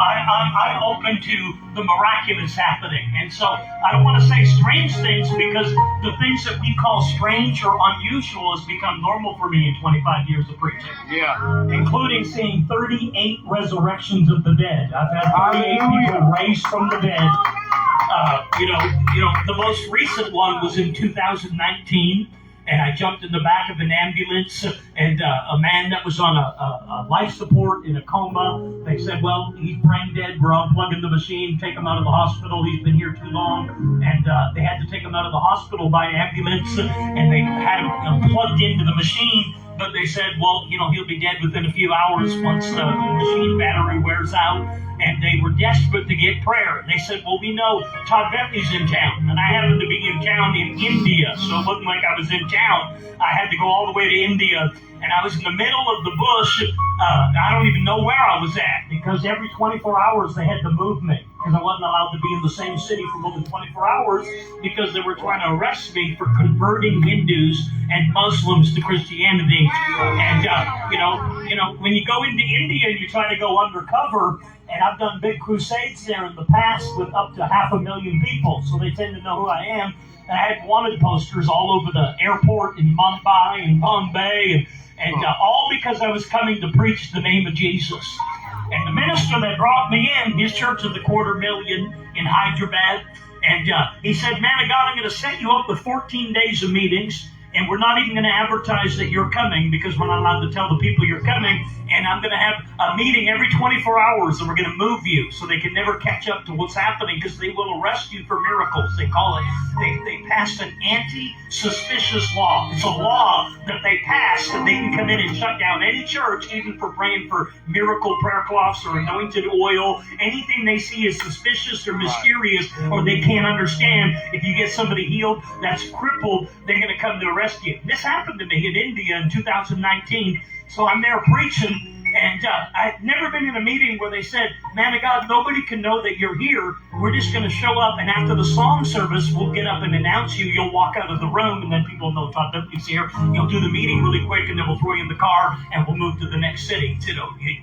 I'm open to the miraculous happening. And so I don't want to say strange things, because the things that we call strange or unusual has become normal for me in 25 years of preaching. Yeah. Including seeing 38 resurrections of the dead. I've had 38 people raised from the dead. The most recent one was in 2019. And I jumped in the back of an ambulance, and a man that was on a life support in a coma, they said, well, he's brain dead, we're unplugging the machine, take him out of the hospital, he's been here too long. And they had to take him out of the hospital by ambulance, and they had him plugged into the machine. But they said, well, he'll be dead within a few hours once the machine battery wears out. And they were desperate to get prayer. And they said, well, we know Todd Bentley's in town. And I happened to be in town in India, so it wasn't like I was in town. I had to go all the way to India. And I was in the middle of the bush. I don't even know where I was at, because every 24 hours they had to move me, because I wasn't allowed to be in the same city for more than 24 hours, because they were trying to arrest me for converting Hindus and Muslims to Christianity. And, when you go into India and you try to go undercover, and I've done big crusades there in the past with up to 500,000 people, so they tend to know who I am. And I had wanted posters all over the airport in Mumbai and Bombay, and all because I was coming to preach the name of Jesus. And the minister that brought me in, his church is the 250,000 in Hyderabad, and he said, man of God, I'm going to set you up with 14 days of meetings, and we're not even going to advertise that you're coming, because we're not allowed to tell the people you're coming. And I'm going to have a meeting every 24 hours, and we're going to move you so they can never catch up to what's happening, because they will arrest you for miracles. They call it. They passed an anti-suspicious law. It's a law that they passed that they can come in and shut down any church, even for praying for miracle prayer cloths or anointed oil. Anything they see as suspicious or mysterious or they can't understand. If you get somebody healed that's crippled, they're going to come to arrest you. This happened to me in India in 2019. So I'm there preaching, and I've never been in a meeting where they said, man of God, nobody can know that you're here. We're just going to show up, and after the song service, we'll get up and announce you. You'll walk out of the room, and then people know Todd Bentley's here. You'll do the meeting really quick, and then we'll throw you in the car, and we'll move to the next city.